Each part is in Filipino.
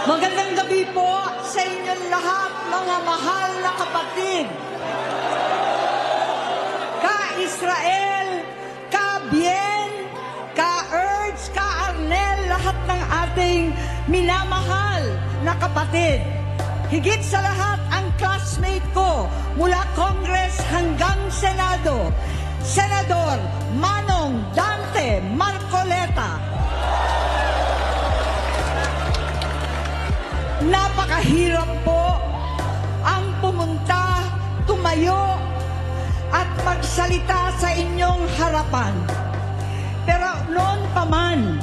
Magandang gabi po sa inyong lahat, mga mahal na kapatid. Ka-Israel, ka-Bien, ka-Erds, ka-Arnel, lahat ng ating minamahal na kapatid. Higit sa lahat ang classmate ko mula Congress hanggang Senado, Senador Manong Dante Marcoleta. Napakahirap po ang pumunta, tumayo at magsalita sa inyong harapan. Pero noon pa man,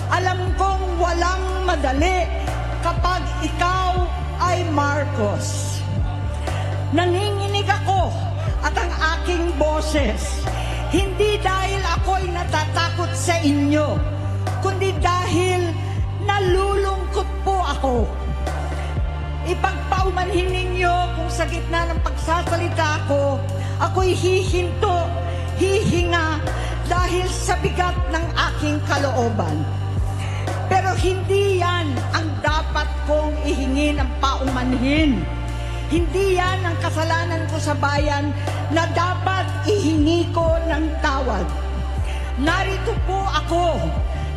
alam kong walang madali kapag ikaw ay Marcos. Nanginginig ako at ang aking boses, hindi dahil ako'y natatakot sa inyo, kundi dahil nalulungkot po ako. Ipagpaumanhin ninyo kung sa gitna ng pagsasalita ko, ako'y hihinto, hihinga dahil sa bigat ng aking kalooban. Pero hindi yan ang dapat kong ihingin ang paumanhin. Hindi yan ang kasalanan ko sa bayan na dapat ihingi ko ng tawad. Narito po ako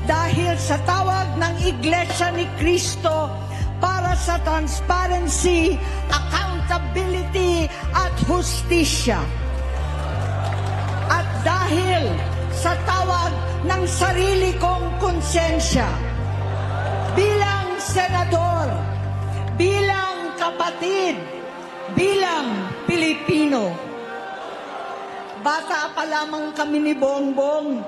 dahil sa tawag ng Iglesia ni Cristo para sa transparency, accountability at hustisya. At dahil sa tawag ng sarili kong konsensya, bilang senador, bilang kapatid, bilang Pilipino. Bata pa lamang kami ni Bongbong.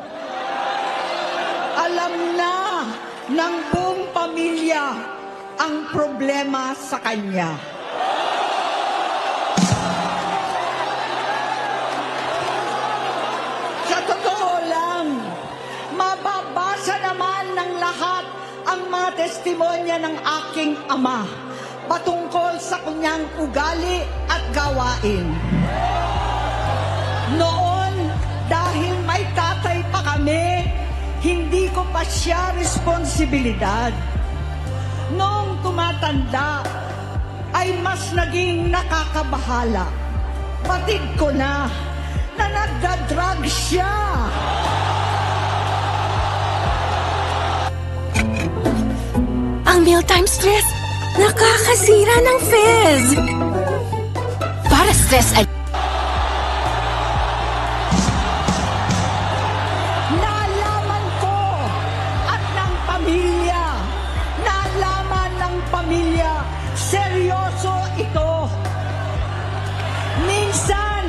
Alam na ng buong pamilya ang problema sa kanya. Sa totoo lang, mababasa naman ng lahat ang mga testimonya ng aking ama patungkol sa kanyang ugali at gawain. Noon, dahil may tatay pa kami, hindi ko pa siya responsibilidad. Noong tumatanda, ay mas naging nakakabahala. Batid ko na nagda-drug siya. Ang mealtime stress, nakakasira ng fizz. Para stress at Nalaman ko at ng pamilya, nalaman ng pamilya, seryoso ito. Minsan,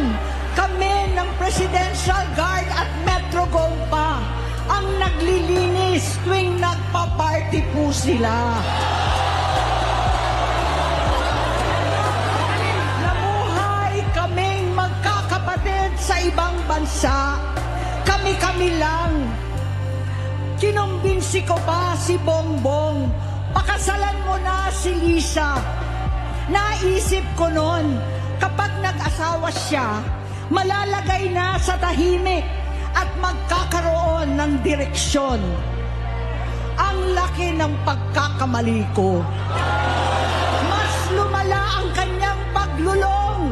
kami ng Presidential Guard at Metro Gompa ang naglilinis tuwing nagpa-party po sila. Namuhay kaming magkakapatid sa ibang bansa. Kami-kami lang. Kinumbinsi ko pa si Bongbong, pakasalan mo na si Lisa. Naisip ko noon, kapag nag-asawa siya, malalagay na sa tahimik at magkakaroon ng direksyon. Ang laki ng pagkakamali ko. Mas lumala ang kanyang pagkalulong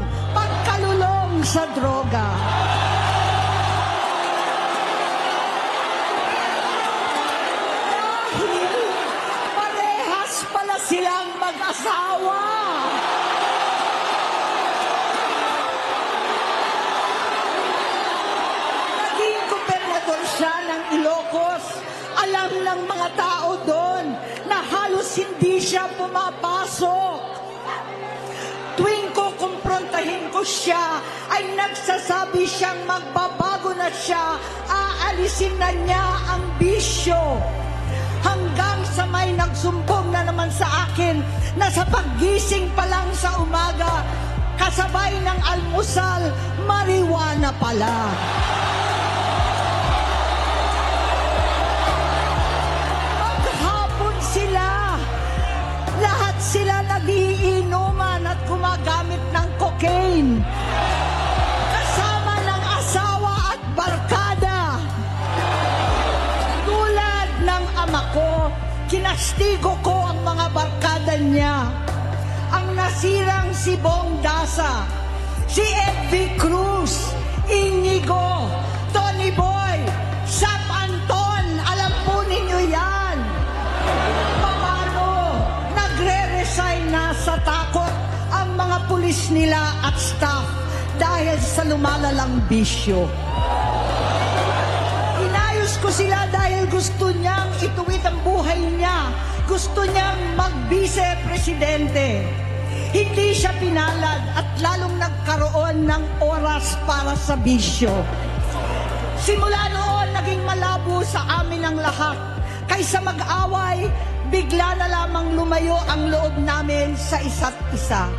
sa droga. Dahil parehas pala silang mag-asawa. Siya ng Ilocos. Alam ng mga tao doon na halos hindi siya pumapasok. Tuwing ko kumprontahin ko siya, ay nagsasabi siyang magbabago na siya, aalisin na niya ang bisyo. Hanggang sa may nagsumbong na naman sa akin na sa paggising pa lang sa umaga, kasabay ng almusal, marijuana pala. Lahat sila nagiinuman at gumagamit ng cocaine. Kasama ng asawa at barkada. Tulad ng ama ko, Kinastigo ko ang mga barkada niya. Ang nasirang si Bong Dasa, si Edvi Cruz, Inigo, Tony Boy, Sap Anton, alam po ninyo yan. Paano nagre-resign na sa takot ang mga pulis nila at staff dahil sa lumalalang bisyo. Inayos ko sila dahil gusto niyang ituwid ang buhay niya. Gusto niyang mag-vice-presidente. Hindi siya pinalad at lalong nagkaroon ng oras para sa bisyo. Simula noon, naging malabo sa amin ang lahat. Kaysa mag-away, bigla na lamang lumayo ang loob namin sa isa't isa.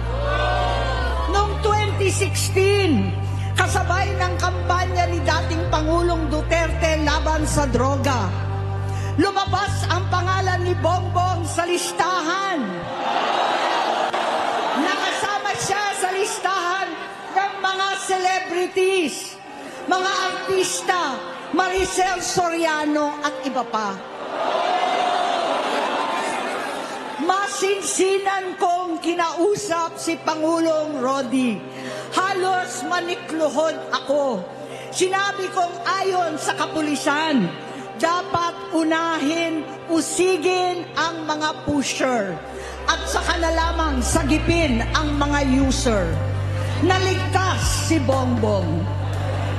Noong 2016, kasabay ng kampanya ni dating Pangulong Duterte laban sa droga, lumabas ang pangalan ni Bongbong sa listahan. Nakasama siya sa listahan ng mga celebrities, mga artista, Maricel Soriano at iba pa. Masinsinan kong kinausap si Pangulong Rodi. Halos manikluhod ako. Sinabi kong ayon sa kapulisan, dapat unahin, usigin ang mga pusher at saka na lamang sagipin ang mga user. Naligtas si Bongbong.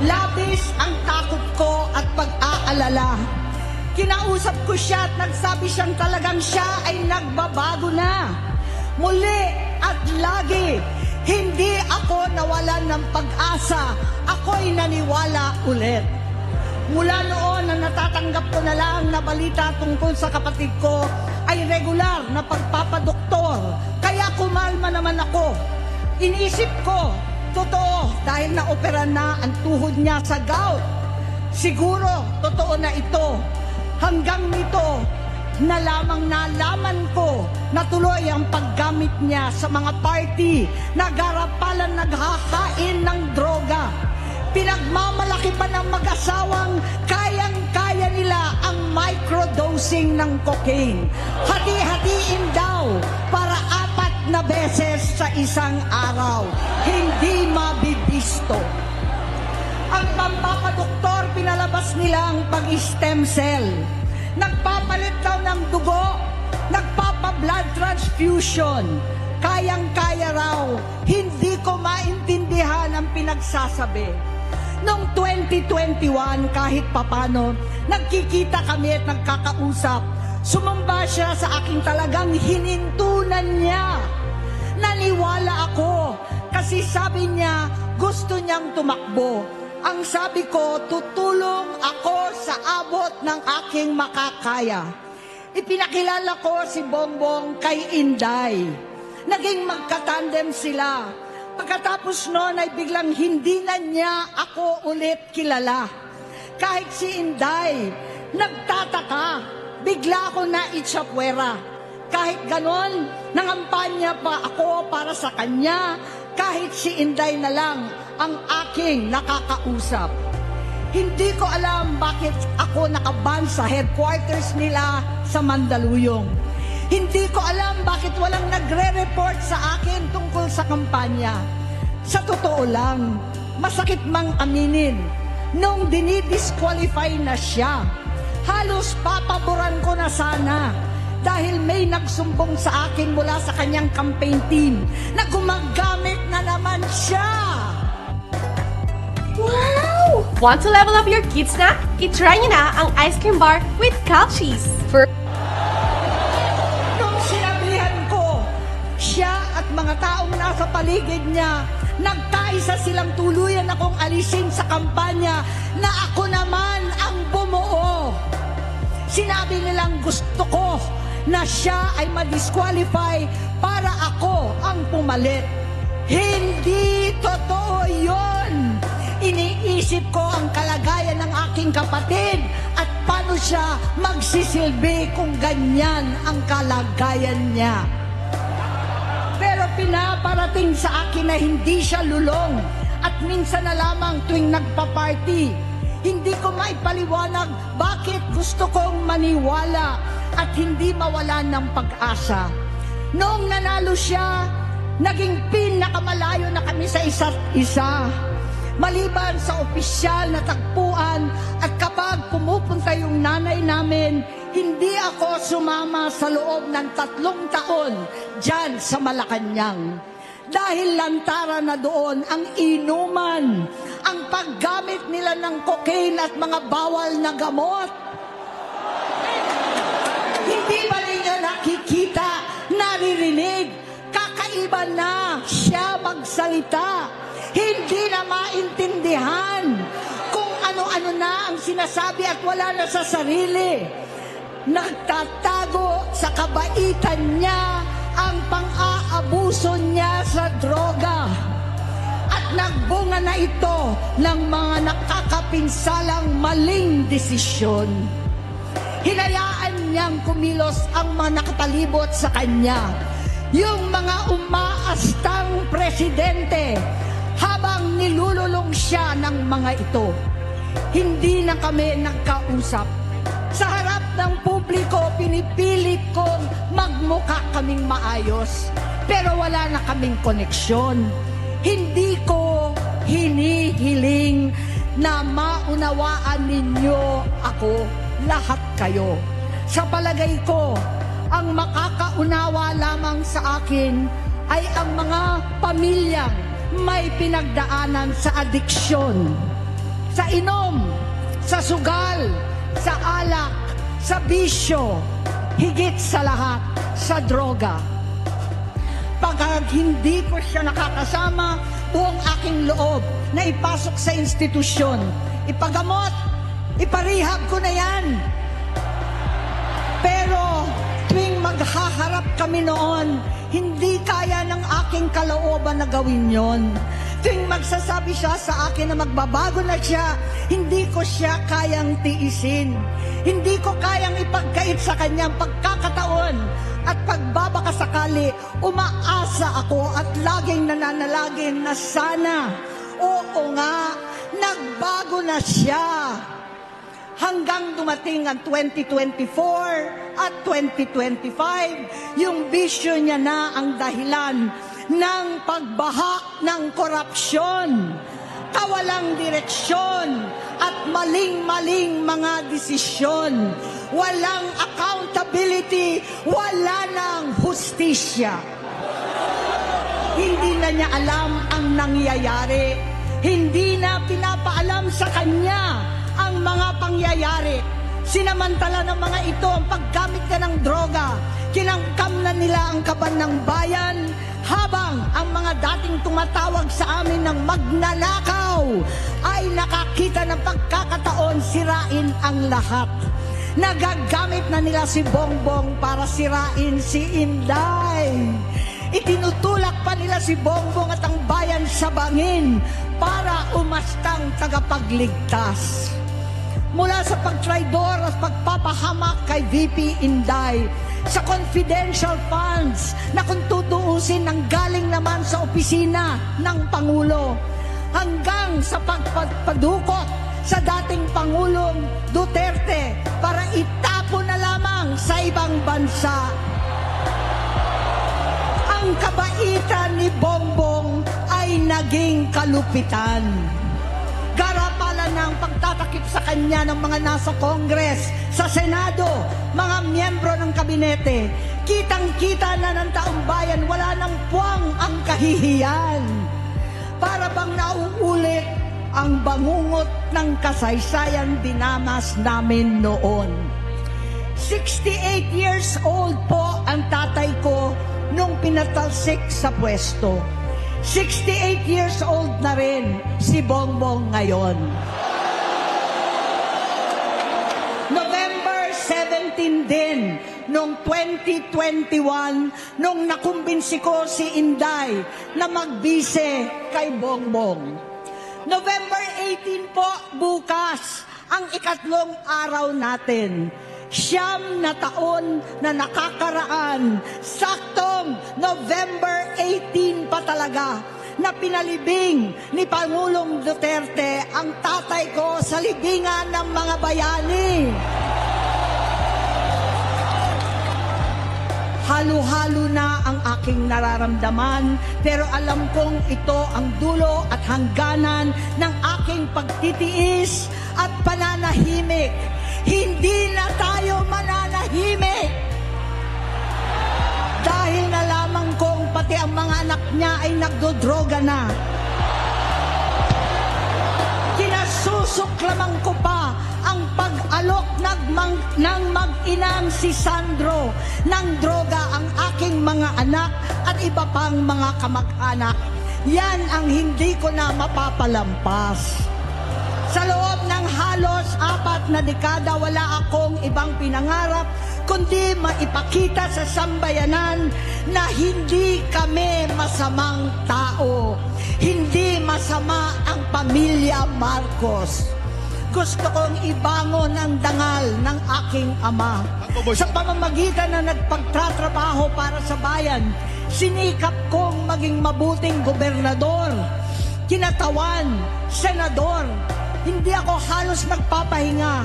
Labis ang takot ko at pag-aalala. Kinausap ko siya at nagsabi siyang talagang siya ay nagbabago na. Muli at lagi, hindi ako nawalan ng pag-asa. Ako'y naniwala ulit. Mula noon na natatanggap ko na lang na balita tungkol sa kapatid ko ay regular na pagpapadoktor. Kaya kumalma naman ako. Iniisip ko, totoo dahil naopera na ang tuhod niya sa gout. Siguro, totoo na ito. Hanggang nito, na lamang nalaman ko na tuloy ang paggamit niya sa mga party na garapalan naghahain ng droga. Pinagmamalaki pa ng mag-asawang kayang-kaya nila ang microdosing ng cocaine. Hati-hatiin daw para 4 na beses sa isang araw. Hindi mabibisto. Ang pampapadoktor, pinalabas nilang pag-stem cell. Nagpapalit daw ng dugo, nagpapa-blood transfusion. Kayang-kaya raw, hindi ko maintindihan ang pinagsasabi. Noong 2021, kahit papano, nagkikita kami at nagkakausap. Sumamba siya sa aking talagang hinintunan niya. Naniwala ako kasi sabi niya gusto niyang tumakbo. Ang sabi ko, tutulong ako sa abot ng aking makakaya. Ipinakilala ko si Bongbong kay Inday. Naging magkatandem sila. Pagkatapos noon ay biglang hindi na niya ako ulit kilala. Kahit si Inday, nagtataka, bigla ako na itsapwera. Kahit ganon, nangampanya pa ako para sa kanya, kahit si Inday na lang ang aking nakakausap. Hindi ko alam bakit ako nakaban sa headquarters nila sa Mandaluyong. Hindi ko alam bakit walang nagre-report sa akin tungkol sa kampanya. Sa totoo lang, masakit mang aminin, nung dinidisqualify na siya, halos papaboran ko na sana dahil may nagsumbong sa akin mula sa kanyang campaign team na gumagamit na naman siya. Wow! Want to level up your kids snack? I-try niyo na ang ice cream bar with Calchis. Nung sinabihan ko, siya at mga taong nasa paligid niya, nagkaisa silang tuluyan akong alisin sa kampanya na ako naman ang bumuo. Sinabi nilang gusto ko na siya ay ma-disqualify para ako ang pumalit. Hindi totoo yun. Iniisip ko ang kalagayan ng aking kapatid at paano siya magsisilbi kung ganyan ang kalagayan niya. Pero pinaparating sa akin na hindi siya lulong at minsan na lamang tuwing nagpa-party. Hindi ko maipaliwanag bakit gusto kong maniwala. at hindi mawalan ng pag-asa. Noong nanalo siya, naging pinakamalayo na kami sa isa't isa. Maliban sa opisyal na tagpuan at kapag pumupunta yung nanay namin, hindi ako sumama sa loob ng 3 taon dyan sa Malacanang. Dahil lantara na doon ang inuman, ang paggamit nila ng cocaine at mga bawal na gamot. Hindi ba ninyo nakikita, naririnig, kakaiba na siya magsalita? Hindi na maintindihan kung ano-ano na ang sinasabi at wala na sa sarili. Nagtatago sa kabaitan niya ang pang-aabuso niya sa droga. At nagbunga na ito ng mga nakakapinsalang maling desisyon. Hinayaan niyang kumilos ang mga nakatalibot sa kanya. Yung mga umaastang presidente habang nilululong siya ng mga ito. Hindi na kami nagkausap. Sa harap ng publiko, pinipilit kong magmukha kaming maayos. Pero wala na kaming koneksyon. Hindi ko hinihiling na maunawaan ninyo ako, lahat kayo. Sa palagay ko, ang makakaunawa lamang sa akin ay ang mga pamilyang may pinagdaanan sa adiksyon, sa inom, sa sugal, sa alak, sa bisyo, higit sa lahat, sa droga. Pagka hindi ko siya nakakasama, buong aking loob na ipasok sa institusyon, ipagamot, iparehab ko na yan. Pero tuwing maghaharap kami noon, hindi kaya ng aking kalooban na gawin yon. Tuwing magsasabi siya sa akin na magbabago na siya, hindi ko siya kayang tiisin. Hindi ko kayang ipagkait sa kanyang pagkakataon at pagbabakasakali. Umaasa ako at laging nananalangin na sana, oo nga, nagbago na siya. Hanggang dumating ang 2024 at 2025, yung bisyo niya na ang dahilan ng pagbahak ng korupsyon, kawalang direksyon, at maling-maling mga desisyon. Walang accountability, wala nang hustisya. Hindi na niya alam ang nangyayari. Hindi na pinapaalam sa kanya ang mga pangyayari. Sinamantala ng mga ito ang paggamit na ng droga. Kinangkam na nila ang kaban ng bayan, habang ang mga dating tumatawag sa amin ng magnanakaw ay nakakita ng pagkakataon sirain ang lahat. Nagagamit na nila si Bongbong para sirain si Inday. Itinutulak pa nila si Bongbong at ang bayan sa bangin para umastang tagapagligtas. Mula sa pagtraidor at pagpapahamak kay VP Inday, sa confidential funds na kung tutuusin ang galing naman sa opisina ng Pangulo, hanggang sa pagpadukot sa dating Pangulong Duterte para itapo na lamang sa ibang bansa. Ang kabaitan ni Bongbong ay naging kalupitan. Garapalan ng pagtatakip sa kanya ng mga nasa Congress, sa Senado, mga miyembro ng kabinete. Kitang-kita na ng taong bayan, wala nang puwang ang kahihiyan. Para bang nauulit ang bangungot ng kasaysayan dinamas namin noon. 68 years old po ang tatay ko nung pinatalsik sa pwesto. 68 years old na rin si Bongbong ngayon. November 17 din, noong 2021, nung nakumbinsi ko si Inday na magbise kay Bongbong. November 18 po, bukas, ang ikatlong araw natin. 9 na taon na nakakaraan, saktong November 18 pa talaga, na pinalibing ni Pangulong Duterte ang tatay ko sa libingan ng mga bayani. Halo-halo na ang aking nararamdaman, pero alam kong ito ang dulo at hangganan ng aking pagtitiis at pananahimik. Hindi na tayo mananahimik! Dahil nalaman kong pati ang mga anak niya ay nagdodroga na. Kinasusuklaman ko pa ang pag-alok ng mag-inang si Sandro ng droga ang aking mga anak at iba pang mga kamag-anak. Yan ang hindi ko na mapapalampas. Sa loob ng halos 4 na dekada, wala akong ibang pinangarap kundi maipakita sa sambayanan na hindi kami masamang tao. Hindi masama ang pamilya Marcos. Gusto kong ibangon ang dangal ng aking ama. Sa pamamagitan na nagpagtatrabaho para sa bayan, sinikap kong maging mabuting gobernador, kinatawan, senador. Hindi ako halos nagpapahinga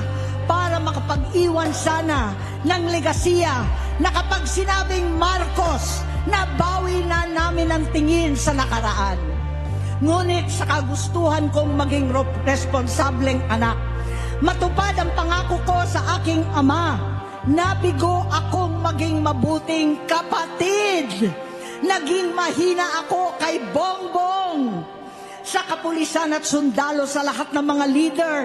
para makapag-iwan sana ng legasiya na kapag sinabing Marcos, nabawi na namin ang tingin sa nakaraan. Ngunit sa kagustuhan kong maging responsableng anak, matupad ang pangako ko sa aking ama, nabigo akong maging mabuting kapatid. Naging mahina ako kay Bongbong. Sa kapulisan at sundalo, sa lahat ng mga leader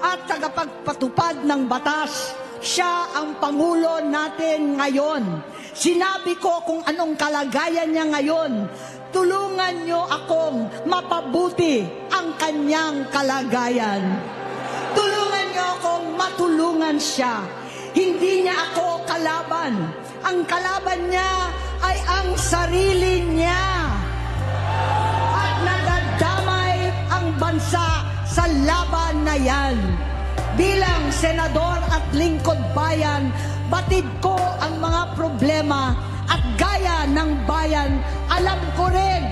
at tagapagpatupad ng batas, siya ang Pangulo natin ngayon. Sinabi ko kung anong kalagayan niya ngayon. Tulungan niyo akong mapabuti ang kanyang kalagayan. Tulungan niyo akong matulungan siya. Hindi niya ako kalaban. Ang kalaban niya ay ang sarili niya. At nadadamay ang bansa sa laban na yan. Bilang senador at lingkod bayan, batid ko ang mga problema at gaya ng bayan, alam ko rin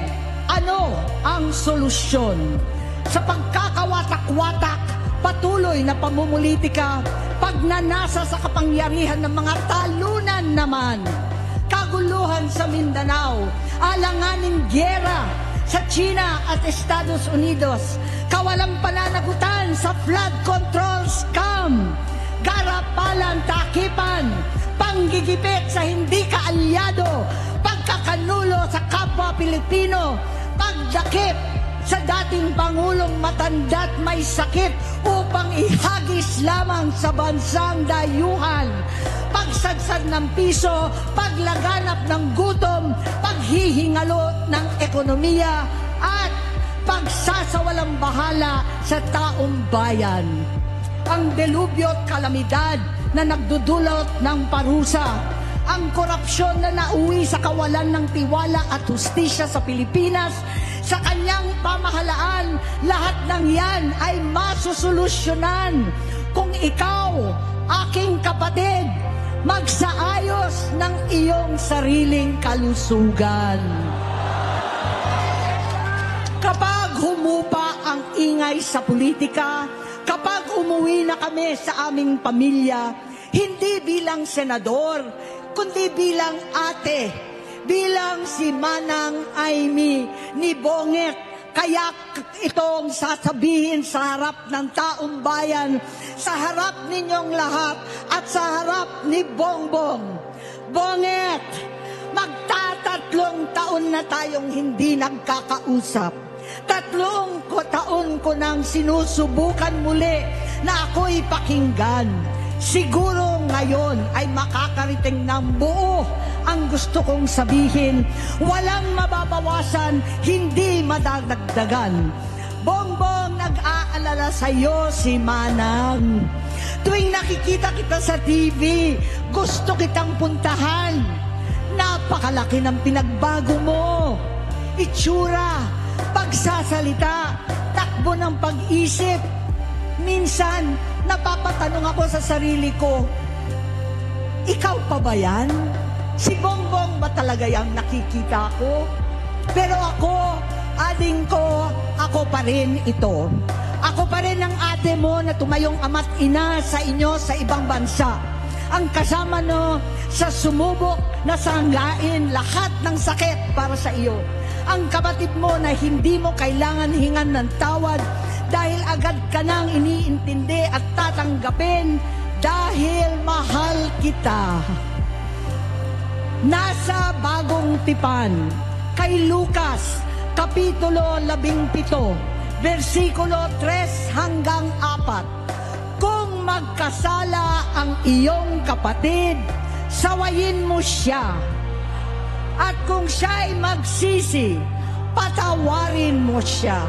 ano ang solusyon. Sa pagkakawatak-watak, patuloy na pamumulitika, pagnanasa sa kapangyarihan ng mga talunan naman, kaguluhan sa Mindanao, alanganing gyera sa China at Estados Unidos, kawalang pananagutan sa flood control scam, garapalan, takipan, panggigipit sa hindi kaalyado, pagkakanulo sa kapwa Pilipino, pagdakip sa dating Pangulong matanda't may sakit upang ihagis lamang sa bansang dayuhan, pagsadsad ng piso, paglaganap ng gutom, paghihingalo ng ekonomiya, at pagsasawalang bahala sa taong bayan. Ang delubyo at kalamidad na nagdudulot ng parusa, ang korupsyon na nauwi sa kawalan ng tiwala at hustisya sa Pilipinas, sa kanyang pamahalaan, lahat ng yan ay masusolusyonan kung ikaw, aking kapatid, magsaayos ng iyong sariling kalusugan. Kapag humupa ang ingay sa politika, kapag umuwi na kami sa aming pamilya, hindi bilang senador, kundi bilang ate, bilang si Manang Amy ni Bonget. Kaya itong sasabihin sa harap ng taong bayan, sa harap ninyong lahat at sa harap ni Bongbong. Bonget, magtatatlong taon na tayong hindi nagkakausap. 3 taon ko nang sinusubukan muli na ako'y pakinggan. Siguro ngayon ay makakariting ng buo ang gusto kong sabihin. Walang mababawasan, hindi madadagdagan. Bongbong, nag-aalala sa'yo si Manang. Tuwing nakikita kita sa TV, gusto kitang puntahan. Napakalaki ng pinagbago mo. Itsura, pagsasalita, takbo ng pag-isip. Minsan, napapatanong ako sa sarili ko, ikaw pa ba yan? Si Bongbong ba talaga yung nakikita ko? Pero ako, ading ko, ako pa rin ito. Ako pa rin ang ate mo na tumayong ama't ina sa inyo sa ibang bansa. Ang kasama no sa sumubok na sanggain lahat ng sakit para sa iyo. Ang kapatid mo na hindi mo kailangan hingan ng tawad dahil agad ka nang iniintindi at tatanggapin dahil mahal kita. Nasa Bagong Tipan, kay Lucas, Kapitulo 17, versikulo 3 hanggang 4. Kung magkasala ang iyong kapatid, sawayin mo siya. At kung siya'y magsisi, patawarin mo siya.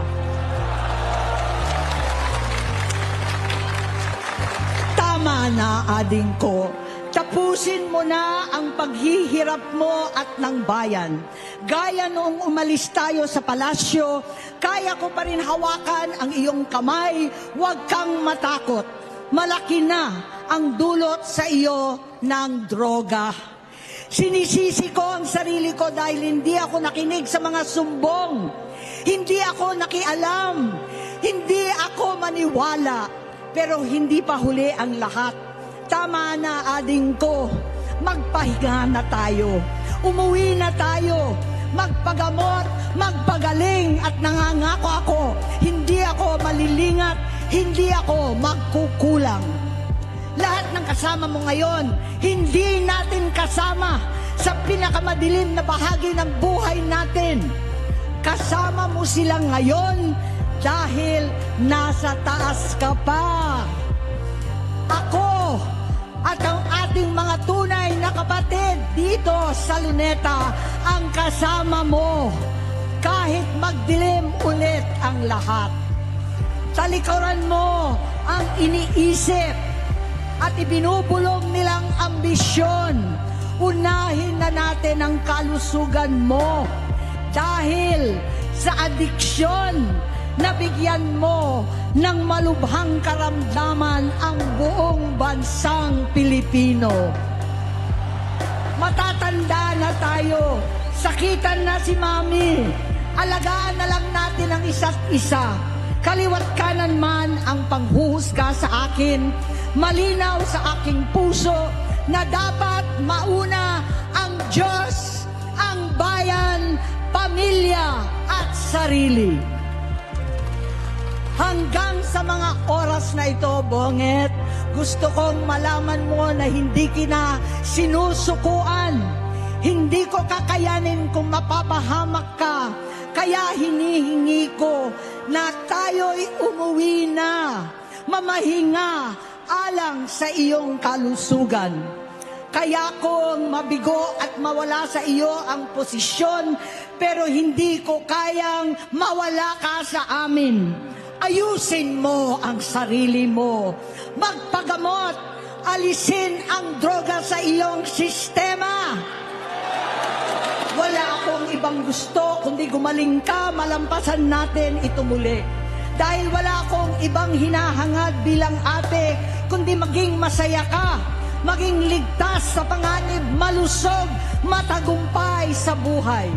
Tama na, ading ko. Tapusin mo na ang paghihirap mo at ng bayan. Gaya noong umalis tayo sa palasyo, kaya ko pa rin hawakan ang iyong kamay, huwag kang matakot. Malaki na ang dulot sa iyo ng droga. Sinisisi ko ang sarili ko dahil hindi ako nakinig sa mga sumbong. Hindi ako nakialam. Hindi ako maniwala. Pero hindi pa huli ang lahat. Tama na, ading ko. Magpahinga na tayo. Umuwi na tayo. Magpagamot, magpagaling at nangangako ako. Hindi ako malilingat, hindi ako magkukulang. Lahat ng kasama mo ngayon, hindi natin kasama sa pinakamadilim na bahagi ng buhay natin. Kasama mo sila ngayon dahil nasa taas ka pa. Ako at ang ating mga tunay na kapatid dito sa Luneta ang kasama mo kahit magdilim ulit ang lahat. Talikuran mo ang iniisip at ibinubulong nilang ambisyon. Unahin na natin ang kalusugan mo dahil sa adiksyon nabigyan mo ng malubhang karamdaman ang buong bansang Pilipino. Matatanda na tayo, sakitan na si Mami, alagaan na lang natin ang isa't isa. Kaliwat kanan man ang panghuhusga sa akin, malinaw sa aking puso na dapat mauna ang Diyos, ang bayan, pamilya at sarili. Hanggang sa mga oras na ito, Bonget, gusto kong malaman mo na hindi kita sinusukuan. Hindi ko kakayanin kung mapapahamak ka. Kaya hinihingi ko na tayo'y umuwi na, mamahinga alang sa iyong kalusugan. Kaya kung mabigo at mawala sa iyo ang posisyon, pero hindi ko kayang mawala ka sa amin. Ayusin mo ang sarili mo. Magpagamot. Alisin ang droga sa iyong sistema. Wala akong ibang gusto kundi gumaling ka, malampasan natin ito muli. Dahil wala akong ibang hinahangad bilang ate kundi maging masaya ka, maging ligtas sa panganib, malusog, matagumpay sa buhay.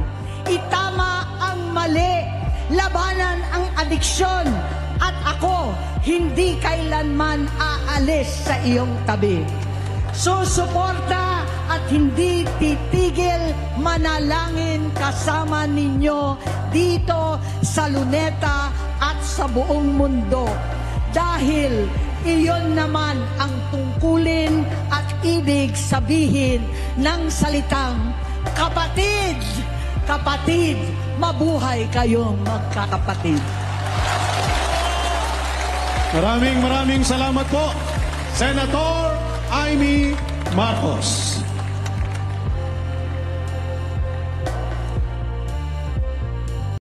Itama ang mali. Labanan ang adiksyon at ako hindi kailanman aalis sa iyong tabi. Susuporta at hindi titigil manalangin kasama ninyo dito sa Luneta at sa buong mundo. Dahil iyon naman ang tungkulin at ibig sabihin ng salitang kapatid. Kapatid, mabuhay kayong magkakapatid. Maraming salamat po, Senator Amy Marcos.